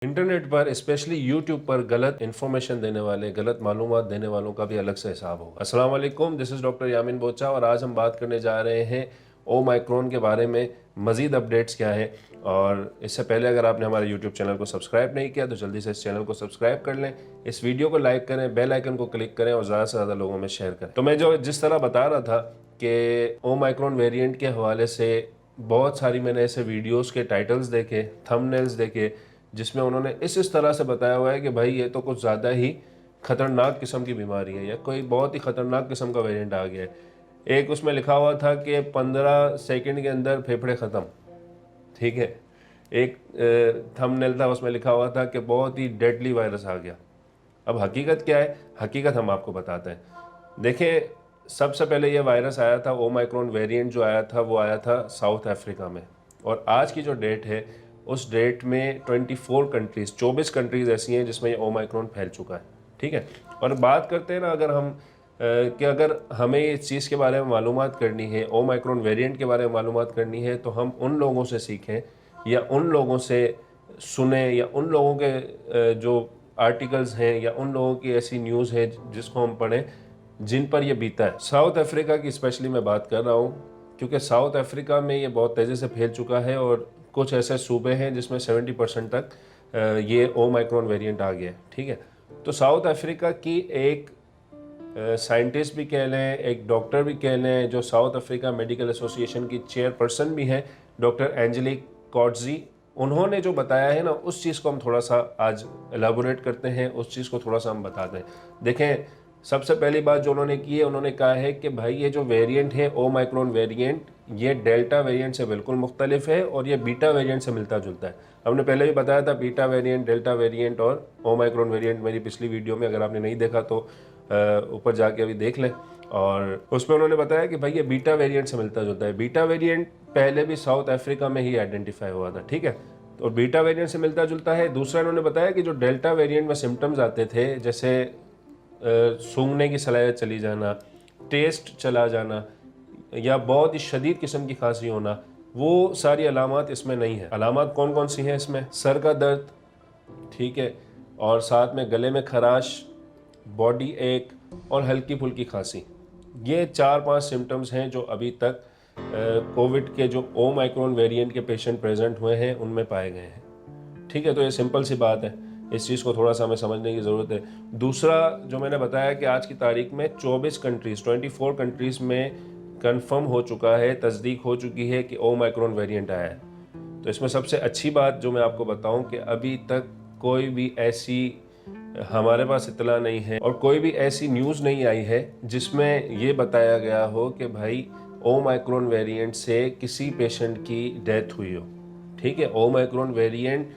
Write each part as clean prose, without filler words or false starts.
Internet पर specially YouTube पर गलत इन्फॉर्मेशन देने वाले, गलत मालूमात देने वालों का भी अलग से हिसाब होगा। अस्सलाम वालेकुम, दिस इज़ डॉक्टर यामीन बोचा और आज हम बात करने जा रहे हैं ओमाइक्रॉन के बारे में। मज़ीद अपडेट्स क्या है, और इससे पहले अगर आपने हमारे यूट्यूब चैनल को सब्सक्राइब नहीं किया तो जल्दी से इस चैनल को सब्सक्राइब कर लें, इस वीडियो को लाइक करें, बेल आइकन को क्लिक करें और ज़्यादा से ज़्यादा लोगों में शेयर करें। तो मैं जिस तरह बता रहा था कि ओमाइक्रॉन वेरिएंट के हवाले से बहुत सारी मैंने ऐसे वीडियोज़ के टाइटल्स देखे, थंबनेल्स देखे, जिसमें उन्होंने इस तरह से बताया हुआ है कि भाई ये तो कुछ ज़्यादा ही ख़तरनाक किस्म की बीमारी है या कोई बहुत ही ख़तरनाक किस्म का वेरिएंट आ गया है। एक उसमें लिखा हुआ था कि 15 सेकंड के अंदर फेफड़े ख़त्म, ठीक है। एक थंबनेल था, उसमें लिखा हुआ था कि बहुत ही डेडली वायरस आ गया। अब हकीकत क्या है, हकीकत हम आपको बताते हैं। देखिए, सबसे पहले ये वायरस आया था, ओमाइक्रॉन वेरिएंट जो आया था वो आया था साउथ अफ्रीका में, और आज की जो डेट है उस डेट में 24 कंट्रीज़ ऐसी हैं जिसमें ये ओमाइक्रॉन फैल चुका है, ठीक है। और बात करते हैं ना, अगर हम कि अगर हमें इस चीज़ के बारे में मालूमात करनी है, ओमाइक्रॉन वेरिएंट के बारे में मालूमात करनी है, तो हम उन लोगों से सीखें या उन लोगों से सुने या उन लोगों के जो आर्टिकल्स हैं या उन लोगों की ऐसी न्यूज़ है जिसको हम पढ़ें जिन पर यह बीता है। साउथ अफ्रीका की स्पेशली मैं बात कर रहा हूँ, क्योंकि साउथ अफ्रीका में ये बहुत तेज़ी से फैल चुका है और कुछ ऐसे सूबे हैं जिसमें 70% तक ये ओमाइक्रॉन वेरिएंट आ गया है, ठीक है। तो साउथ अफ्रीका की एक साइंटिस्ट भी कह लें, एक डॉक्टर भी कह लें, जो साउथ अफ्रीका मेडिकल एसोसिएशन की चेयरपर्सन भी हैं, डॉक्टर एंजेलिक कॉट्जी, उन्होंने जो बताया है ना, उस चीज़ को हम थोड़ा सा आज एलाबोरेट करते हैं, उस चीज़ को थोड़ा सा हम बताते हैं। देखें, सबसे पहली बात जो उन्होंने की है, उन्होंने कहा है कि भाई ये जो वेरिएंट है ओमाइक्रॉन वेरिएंट, ये डेल्टा वेरिएंट से बिल्कुल मुख्तलिफ है और ये बीटा वेरिएंट से मिलता जुलता है। हमने पहले भी बताया था बीटा वेरिएंट, डेल्टा वेरिएंट और ओमाइक्रॉन वेरिएंट मेरी पिछली वीडियो में, अगर आपने नहीं देखा तो ऊपर जाके अभी देख लें। और उसमें उन्होंने बताया कि भाई ये बीटा वेरिएंट से मिलता जुलता है। बीटा वेरिएंट पहले भी साउथ अफ्रीका में ही आइडेंटिफाई हुआ था, ठीक है। तो बीटा वेरिएंट से मिलता जुलता है। दूसरा इन्होंने बताया कि जो डेल्टा वेरिएंट में सिम्टम्स आते थे, जैसे सूंघने की सलाहियत चली जाना, टेस्ट चला जाना या बहुत ही शदीद किस्म की खांसी होना, वो सारी अलामत इसमें नहीं है। अलामत कौन कौन सी हैं इसमें? सर का दर्द, ठीक है, और साथ में गले में खराश, बॉडी एक और हल्की फुल्की खांसी। ये 4-5 सिम्टम्स हैं जो अभी तक कोविड के जो ओमाइक्रॉन वेरिएंट के पेशेंट प्रेजेंट हुए हैं उनमें पाए गए हैं, ठीक है। तो ये सिंपल सी बात है, इस चीज़ को थोड़ा सा हमें समझने की ज़रूरत है। दूसरा जो मैंने बताया कि आज की तारीख में 24 कंट्रीज़ में कंफर्म हो चुका है, तस्दीक हो चुकी है कि ओमाइक्रॉन वेरिएंट आया है। तो इसमें सबसे अच्छी बात जो मैं आपको बताऊं कि अभी तक कोई भी ऐसी हमारे पास इत्तला नहीं है और कोई भी ऐसी न्यूज़ नहीं आई है जिसमें ये बताया गया हो कि भाई ओमाइक्रॉन वेरिएंट से किसी पेशेंट की डेथ हुई हो, ठीक है। ओमाइक्रॉन वेरिएंट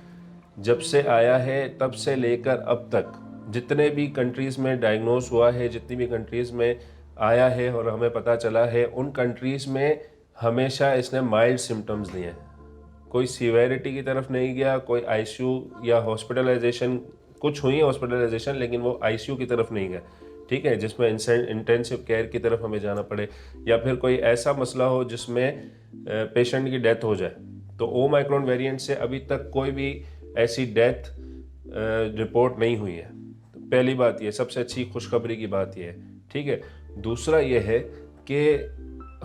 जब से आया है तब से लेकर अब तक जितने भी कंट्रीज़ में डायग्नोस हुआ है, जितनी भी कंट्रीज़ में आया है और हमें पता चला है, उन कंट्रीज़ में हमेशा इसने माइल्ड सिम्टम्स दिए हैं। कोई सीवेरिटी की तरफ नहीं गया, कोई आईसीयू या हॉस्पिटलाइजेशन, कुछ हुई हॉस्पिटलाइजेशन लेकिन वो आईसीयू की तरफ नहीं गए, ठीक है, जिसमें इंटेंसिव केयर की तरफ हमें जाना पड़े या फिर कोई ऐसा मसला हो जिसमें पेशेंट की डेथ हो जाए। तो ओमाइक्रॉन वेरिएंट से अभी तक कोई भी ऐसी डेथ रिपोर्ट नहीं हुई है। तो पहली बात ये, सबसे अच्छी खुशखबरी की बात ये है, ठीक है। दूसरा ये है कि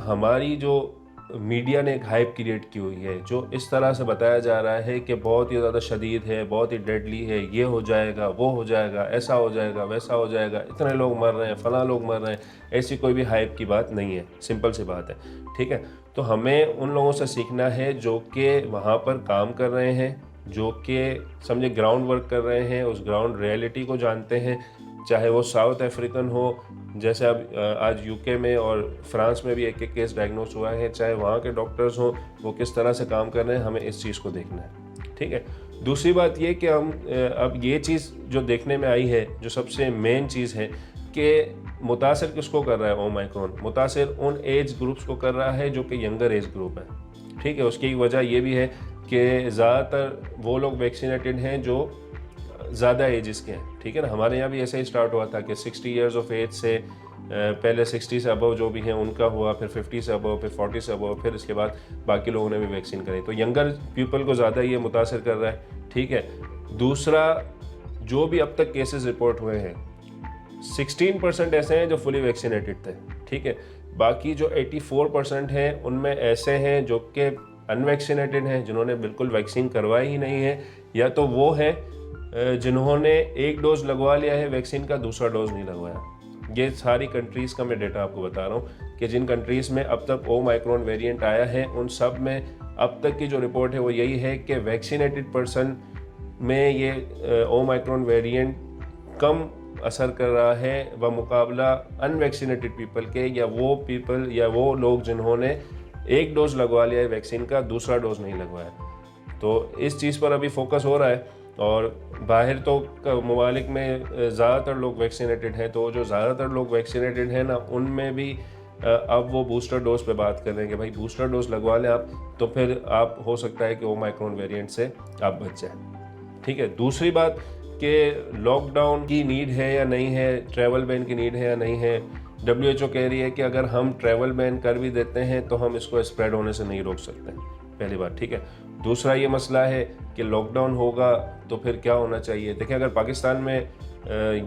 हमारी जो मीडिया ने एक हाइप क्रिएट की हुई है, जो इस तरह से बताया जा रहा है कि बहुत ही ज़्यादा शदीद है, बहुत ही डेडली है, ये हो जाएगा, वो हो जाएगा, ऐसा हो जाएगा, वैसा हो जाएगा, इतने लोग मर रहे हैं, फलां लोग मर रहे हैं, ऐसी कोई भी हाइप की बात नहीं है, सिंपल सी बात है, ठीक है। तो हमें उन लोगों से सीखना है जो कि वहाँ पर काम कर रहे हैं, जो कि समझे ग्राउंड वर्क कर रहे हैं, उस ग्राउंड रियलिटी को जानते हैं, चाहे वो साउथ अफ्रीकन हो, जैसे अब आज यूके में और फ्रांस में भी एक एक केस डायग्नोस हुआ है, चाहे वहाँ के डॉक्टर्स हों, वो किस तरह से काम कर रहे हैं, हमें इस चीज़ को देखना है, ठीक है। दूसरी बात ये कि हम अब ये चीज़ जो देखने में आई है, जो सबसे मेन चीज़ है कि मुतासिर किसको कर रहा है ओमाइक्रॉन? मुतासिर उन एज ग्रुप्स को कर रहा है जो कि यंगर एज ग्रुप है, ठीक है। उसकी वजह ये भी है कि ज़्यादातर वो लोग वैक्सीनेटेड हैं जो ज़्यादा एजेस के हैं, ठीक है ना। हमारे यहाँ भी ऐसे ही स्टार्ट हुआ था कि 60 ईयर्स ऑफ एज से पहले 60 से अबव जो भी हैं उनका हुआ, फिर 50 से अबव, फिर 40 से अबव, फिर इसके बाद बाकी लोगों ने भी वैक्सीन करी। तो यंगर पीपल को ज़्यादा ये मुतासर कर रहा है, ठीक है। दूसरा, जो भी अब तक केसेस रिपोर्ट हुए हैं 16% ऐसे हैं जो फुली वैक्सीनेटेड थे, ठीक है। बाकी जो 84% हैं उनमें ऐसे हैं जो कि अनवैक्सीनेटेड हैं, जिन्होंने बिल्कुल वैक्सीन करवाई ही नहीं है, या तो वो हैं जिन्होंने एक डोज लगवा लिया है वैक्सीन का, दूसरा डोज नहीं लगवाया। ये सारी कंट्रीज़ का मैं डेटा आपको बता रहा हूँ कि जिन कंट्रीज़ में अब तक ओमाइक्रॉन वेरिएंट आया है उन सब में अब तक की जो रिपोर्ट है वो यही है कि वैक्सीनेटेड पर्सन में ये ओमाइक्रॉन वेरिएंट कम असर कर रहा है व मुकाबला अनवैक्सीनेटेड पीपल के, या वो लोग जिन्होंने एक डोज लगवा लिया है वैक्सीन का, दूसरा डोज नहीं लगवाया। तो इस चीज़ पर अभी फोकस हो रहा है, और बाहर तो ममालिक में ज़्यादातर लोग वैक्सीनेटेड हैं, तो जो ज़्यादातर लोग वैक्सीनेटेड हैं ना, उनमें भी अब वो बूस्टर डोज पे बात कर रहे हैं कि भाई बूस्टर डोज लगवा लें आप, तो फिर आप हो सकता है कि ओमाइक्रॉन वेरिएंट से आप बच जाए, ठीक है। दूसरी बात कि लॉकडाउन की नीड है या नहीं है, ट्रैवल बैन की नीड है या नहीं है। WHO कह रही है कि अगर हम ट्रैवल बैन कर भी देते हैं तो हम इसको स्प्रेड होने से नहीं रोक सकते, पहली बात, ठीक है। दूसरा ये मसला है कि लॉकडाउन होगा तो फिर क्या होना चाहिए। देखिए, अगर पाकिस्तान में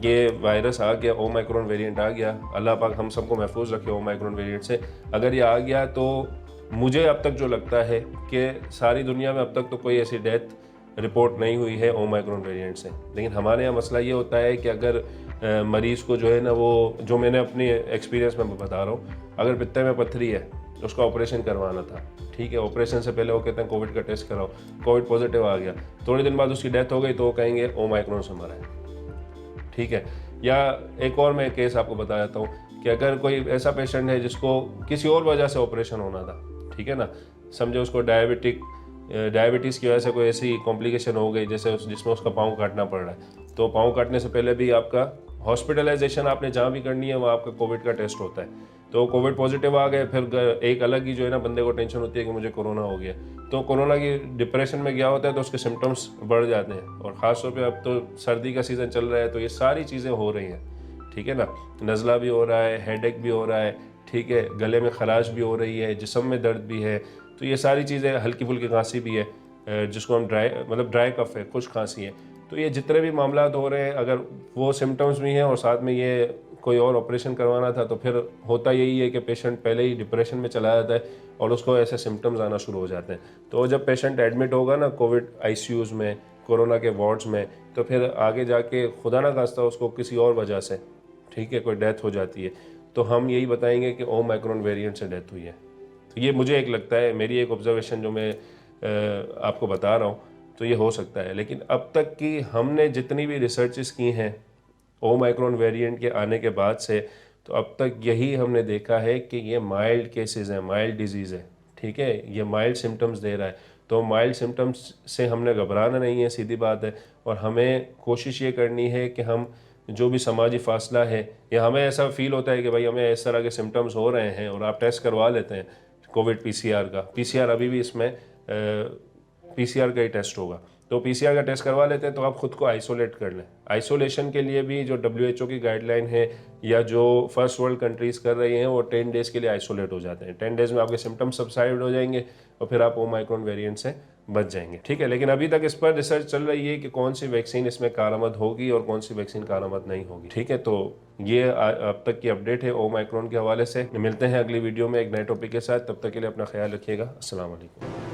ये वायरस आ गया, ओमाइक्रॉन वेरिएंट आ गया, अल्लाह पाक हम सबको महफूज रखे ओमाइक्रॉन वेरिएंट से, अगर ये आ गया तो मुझे अब तक जो लगता है कि सारी दुनिया में अब तक तो कोई ऐसी डेथ रिपोर्ट नहीं हुई है ओमाइक्रॉन वेरिएंट से। लेकिन हमारे यहाँ मसला ये होता है कि अगर मरीज़ को जो है ना, वो जो मैंने अपनी एक्सपीरियंस में बता रहा हूँ, अगर पित्ते में पत्थरी है, उसका ऑपरेशन करवाना था, ठीक है, ऑपरेशन से पहले वो कहते हैं कोविड का टेस्ट कराओ, कोविड पॉजिटिव आ गया, थोड़े दिन बाद उसकी डेथ हो गई, तो वो कहेंगे ओमाइक्रॉन से मरा है, ठीक है। या एक और मैं केस आपको बता देता हूँ कि अगर कोई ऐसा पेशेंट है जिसको किसी और वजह से ऑपरेशन होना था, ठीक है ना, समझे उसको डायबिटीज़ की वजह से कोई ऐसी कॉम्प्लिकेशन हो गई जैसे जिसमें उसका पाँव काटना पड़ रहा है, तो पाँव काटने से पहले भी आपका हॉस्पिटलाइजेशन आपने जहाँ भी करनी है वहाँ आपका कोविड का टेस्ट होता है, तो कोविड पॉजिटिव आ गए, फिर एक अलग ही जो है ना बंदे को टेंशन होती है कि मुझे कोरोना हो गया, तो कोरोना की डिप्रेशन में गया होता है तो उसके सिम्टम्स बढ़ जाते हैं, और ख़ासतौर पे अब तो सर्दी का सीज़न चल रहा है, तो ये सारी चीज़ें हो रही हैं, ठीक है ना। नज़ला भी हो रहा है, हेडेक भी हो रहा है, ठीक है, गले में खराश भी हो रही है, जिस्म में दर्द भी है, तो ये सारी चीज़ें, हल्की फुल्की खांसी भी है, जिसको हम ड्राई कफ है, खुश खांसी है, तो ये जितने भी मामला हो रहे हैं, अगर वो सिम्टम्स भी हैं और साथ में ये कोई और ऑपरेशन करवाना था, तो फिर होता यही है कि पेशेंट पहले ही डिप्रेशन में चला जाता है और उसको ऐसे सिम्टम्स आना शुरू हो जाते हैं। तो जब पेशेंट एडमिट होगा ना कोविड ICUs में, कोरोना के वार्ड्स में, तो फिर आगे जाके खुदा ना खास्ता उसको किसी और वजह से, ठीक है, कोई डेथ हो जाती है, तो हम यही बताएंगे कि ओमाइक्रॉन वेरिएंट से डेथ हुई है। तो ये मुझे एक लगता है, मेरी एक ऑब्जर्वेशन जो मैं आपको बता रहा हूँ, तो ये हो सकता है। लेकिन अब तक की हमने जितनी भी रिसर्चेस की हैं ओमाइक्रॉन वेरिएंट के आने के बाद से, तो अब तक यही हमने देखा है कि ये माइल्ड केसेस हैं, माइल्ड डिजीज़ है, ठीक है, ये माइल्ड सिम्टम्स दे रहा है, तो माइल्ड सिम्टम्स से हमने घबराना नहीं है, सीधी बात है। और हमें कोशिश ये करनी है कि हम जो भी समाजी फासला है, या हमें ऐसा फील होता है कि भाई हमें इस तरह के सिम्टम्स हो रहे हैं और आप टेस्ट करवा लेते हैं कोविड PCR का, PCR अभी भी इसमें PCR का ही टेस्ट होगा, तो PCR का टेस्ट करवा लेते हैं, तो आप खुद को आइसोलेट कर लें। आइसोलेशन के लिए भी जो WHO की गाइडलाइन है, या जो फर्स्ट वर्ल्ड कंट्रीज़ कर रही हैं, वो 10 डेज़ के लिए आइसोलेट हो जाते हैं। 10 डेज़ में आपके सिम्टम्स सबसाइड हो जाएंगे और फिर आप ओमाइक्रॉन वेरिएंट से बच जाएंगे, ठीक है। लेकिन अभी तक इस पर रिसर्च चल रही है कि कौन सी वैक्सीन इसमें कारआमद होगी और कौन सी वैक्सीन कारआमद नहीं होगी, ठीक है। तो ये अब तक की अपडेट है ओमाइक्रॉन के हवाले से। मिलते हैं अगली वीडियो में एक नए टॉपिक के साथ, तब तक के लिए अपना ख्याल रखिएगा। अस्सलाम वालेकुम।